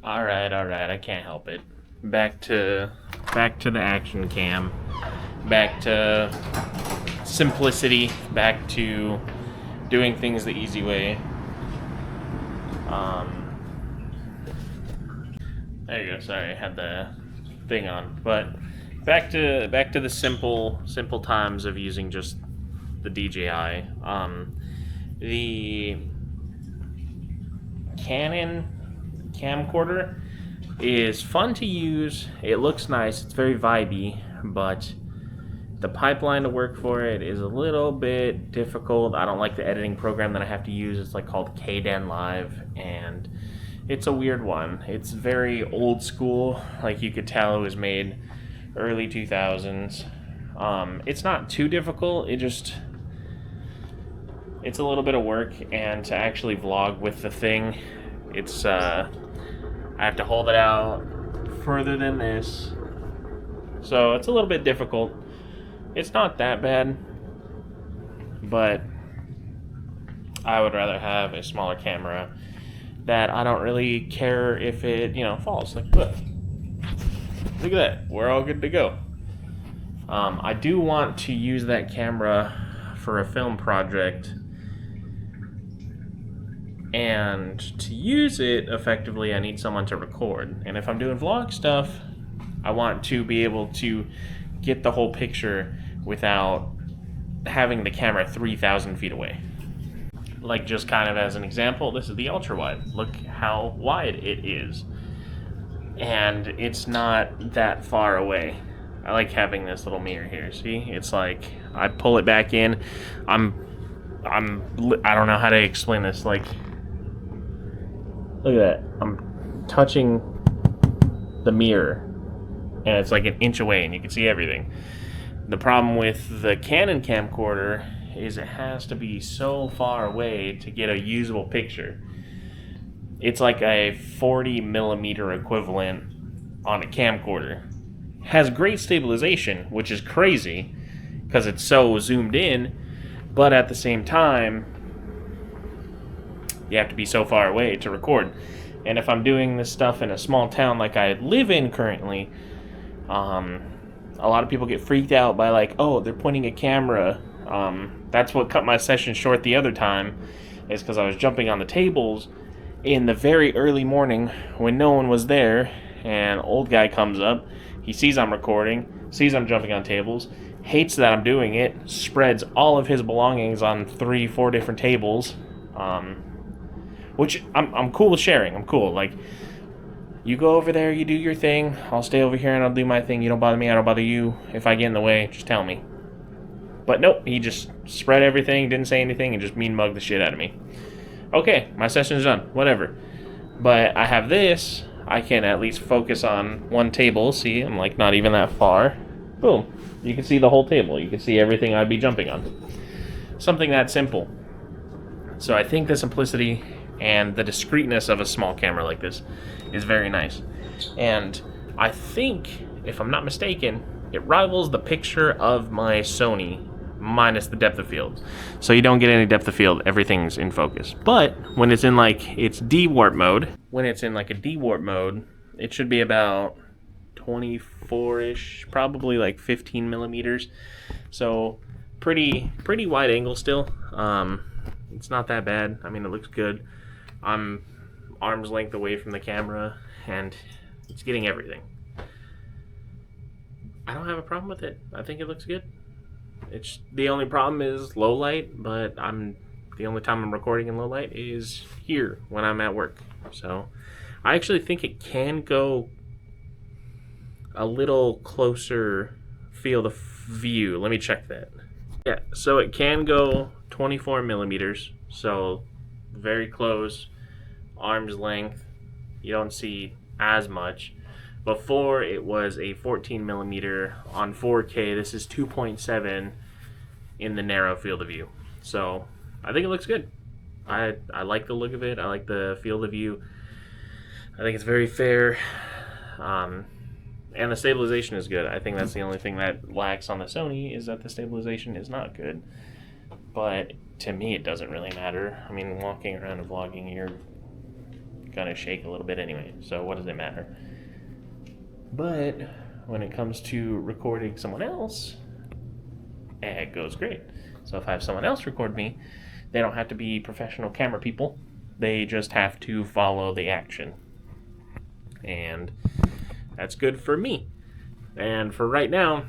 All right, I can't help it. Back to the action cam. Back to simplicity. Back to doing things the easy way. Um, there you go. Sorry, I had the thing on. But back to the simple times of using just the DJI. The Canon camcorder is fun to use. It looks nice. It's very vibey, but the pipeline to work for it is a little bit difficult. I don't like the editing program that I have to use. It's like called Kdenlive, and it's a weird one. It's very old school. Like you could tell it was made early 2000s. It's not too difficult. It's a little bit of work, and to actually vlog with the thing, it's I have to hold it out further than this, so it's a little bit difficult. It's not that bad, but I would rather have a smaller camera that I don't really care if it, falls. Like, look at that. We're all good to go. I do want to use that camera for a film project, and to use it effectively, I need someone to record. And if I'm doing vlog stuff, I want to be able to get the whole picture without having the camera 3,000 feet away. Like, just kind of as an example, this is the ultra wide. Look how wide it is. And it's not that far away. I like having this little mirror here. See? It's like I pull it back in. I don't know how to explain this. Like, look at that. I'm touching the mirror, and it's like an inch away, and you can see everything. The problem with the Canon camcorder is it has to be so far away to get a usable picture. It's like a 40 millimeter equivalent on a camcorder. Has great stabilization, which is crazy because it's so zoomed in, but at the same time, you have to be so far away to record. And if I'm doing this stuff in a small town like I live in currently, a lot of people get freaked out by like, oh, they're pointing a camera. That's what cut my session short the other time, is because I was jumping on the tables in the very early morning when no one was there, and old guy comes up, he sees I'm recording, sees I'm jumping on tables, hates that I'm doing it, spreads all of his belongings on 3-4 different tables, which I'm cool with sharing. I'm cool. Like, you go over there, you do your thing, I'll stay over here and I'll do my thing. You don't bother me, I don't bother you. If I get in the way, just tell me. But nope, he just spread everything, didn't say anything, and just mean mugged the shit out of me. Okay, my session's done, whatever. But I have this, I can at least focus on one table. See, I'm like not even that far. Boom, you can see the whole table. You can see everything I'd be jumping on. Something that simple. So I think the simplicity and the discreetness of a small camera like this is very nice. And I think, if I'm not mistaken, it rivals the picture of my Sony minus the depth of field. So you don't get any depth of field, everything's in focus. But when it's in like its D-warp mode, it should be about 24-ish, probably like 15 millimeters. So pretty wide angle still. It's not that bad. I mean, it looks good. I'm arm's length away from the camera, and it's getting everything. I don't have a problem with it. I think it looks good. It's the only problem is low light, but the only time I'm recording in low light is here when I'm at work. So I actually think it can go a little closer field of view. Let me check that. Yeah, so it can go 24 millimeters, so very close, arm's length. You don't see as much. Before, it was a 14 millimeter on 4K. This is 2.7 in the narrow field of view. So I think it looks good. I like the look of it. I like the field of view. I think it's very fair. And the stabilization is good. I think that's the only thing that lacks on the Sony, is that the stabilization is not good. But to me, it doesn't really matter. I mean, walking around and vlogging, you're gonna shake a little bit anyway, so what does it matter? But when it comes to recording someone else, it goes great. So if I have someone else record me, they don't have to be professional camera people. They just have to follow the action. And that's good for me. And for right now,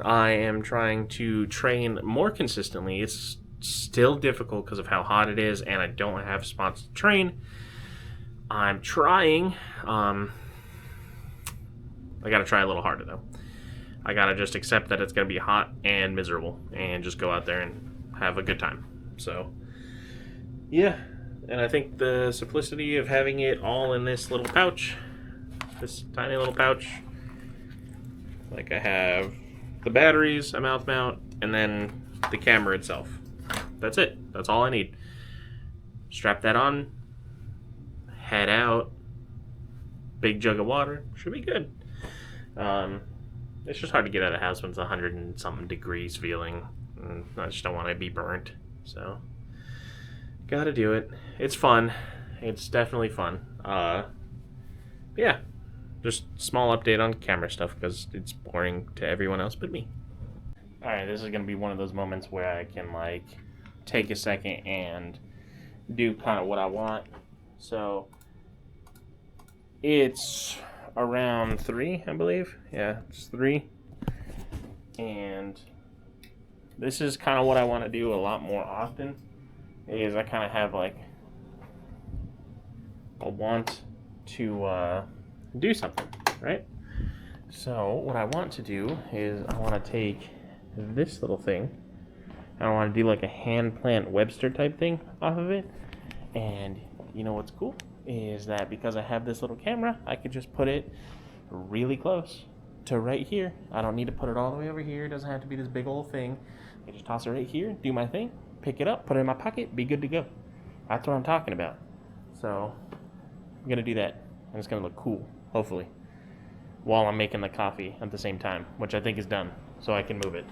I am trying to train more consistently. It's still difficult because of how hot it is, and I don't have spots to train. I'm trying. I gotta try a little harder though. I gotta just accept that it's gonna be hot and miserable, and just go out there and have a good time. So, yeah. And I think the simplicity of having it all in this little pouch, this tiny little pouch, like I have the batteries, a mouth mount, and then the camera itself. That's it. That's all I need. Strap that on, head out, big jug of water, should be good. It's just hard to get out of the house when it's 100 and something degrees feeling. I just don't want to be burnt, so gotta do it. It's fun. It's definitely fun. Yeah, just small update on camera stuff because it's boring to everyone else but me. Alright, this is gonna be one of those moments where I can like take a second and do kind of what I want. So it's around 3, I believe. Yeah, it's 3. And this is kind of what I want to do a lot more often, is I kind of have like a want to do something, right? So what I want to do is I want to take this little thing and I want to do like a hand plant Webster type thing off of it. And you know what's cool is that because I have this little camera, I could just put it really close to right here. I don't need to put it all the way over here. It doesn't have to be this big old thing. I just toss it right here, do my thing, pick it up, put it in my pocket, be good to go. That's what I'm talking about. So I'm gonna do that, and it's gonna look cool, hopefully, while I'm making the coffee at the same time, which I think is done, so I can move it.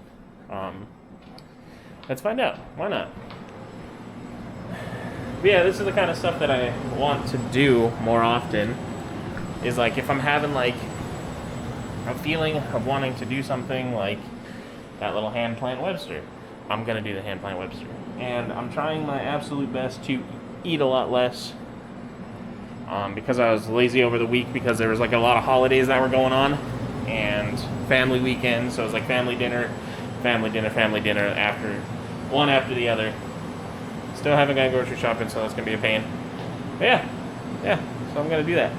Let's find out. Why not? But yeah, this is the kind of stuff that I want to do more often, is like if I'm having like a feeling of wanting to do something like that little hand plant Webster, I'm gonna do the hand plant Webster. And I'm trying my absolute best to eat a lot less, because I was lazy over the week because there was like a lot of holidays that were going on and family weekends, so it was like family dinner after one after the other. Still haven't gone grocery shopping, so that's gonna be a pain. But yeah, so I'm gonna do that.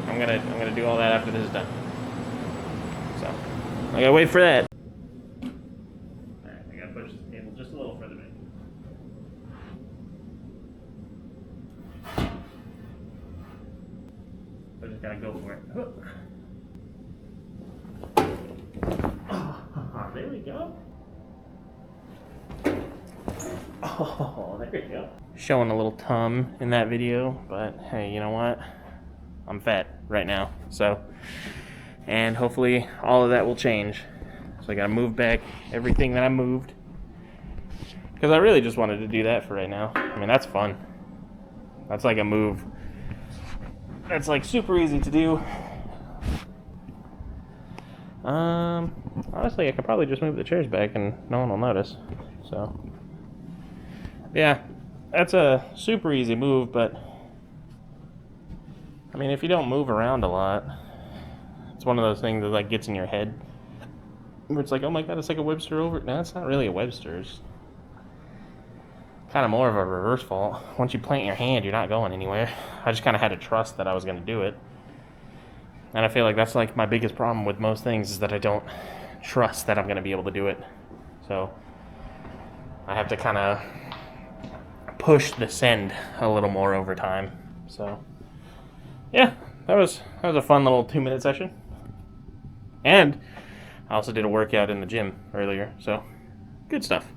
I'm gonna do all that after this is done. So I gotta wait for that. Alright, I gotta push the table just a little further back. I just gotta go for it. Oh, there we go. Oh, there we go. Showing a little tum in that video, but hey, you know what? I'm fat right now, so, and hopefully all of that will change. So I gotta move back everything that I moved, because I really just wanted to do that for right now. I mean, that's fun. That's like a move that's like super easy to do. Honestly, I could probably just move the chairs back and no one will notice. So yeah, that's a super easy move, but I mean, if you don't move around a lot, it's one of those things that like gets in your head where it's like, oh my god, it's like a Webster over. No, it's not really a Webster. It's kind of more of a reverse fault. Once you plant your hand, you're not going anywhere. I just kind of had to trust that I was going to do it. And I feel like that's like my biggest problem with most things, is that I don't trust that I'm going to be able to do it. So I have to kind of push the send a little more over time. So yeah, that was a fun little 2-minute session. And I also did a workout in the gym earlier, so good stuff.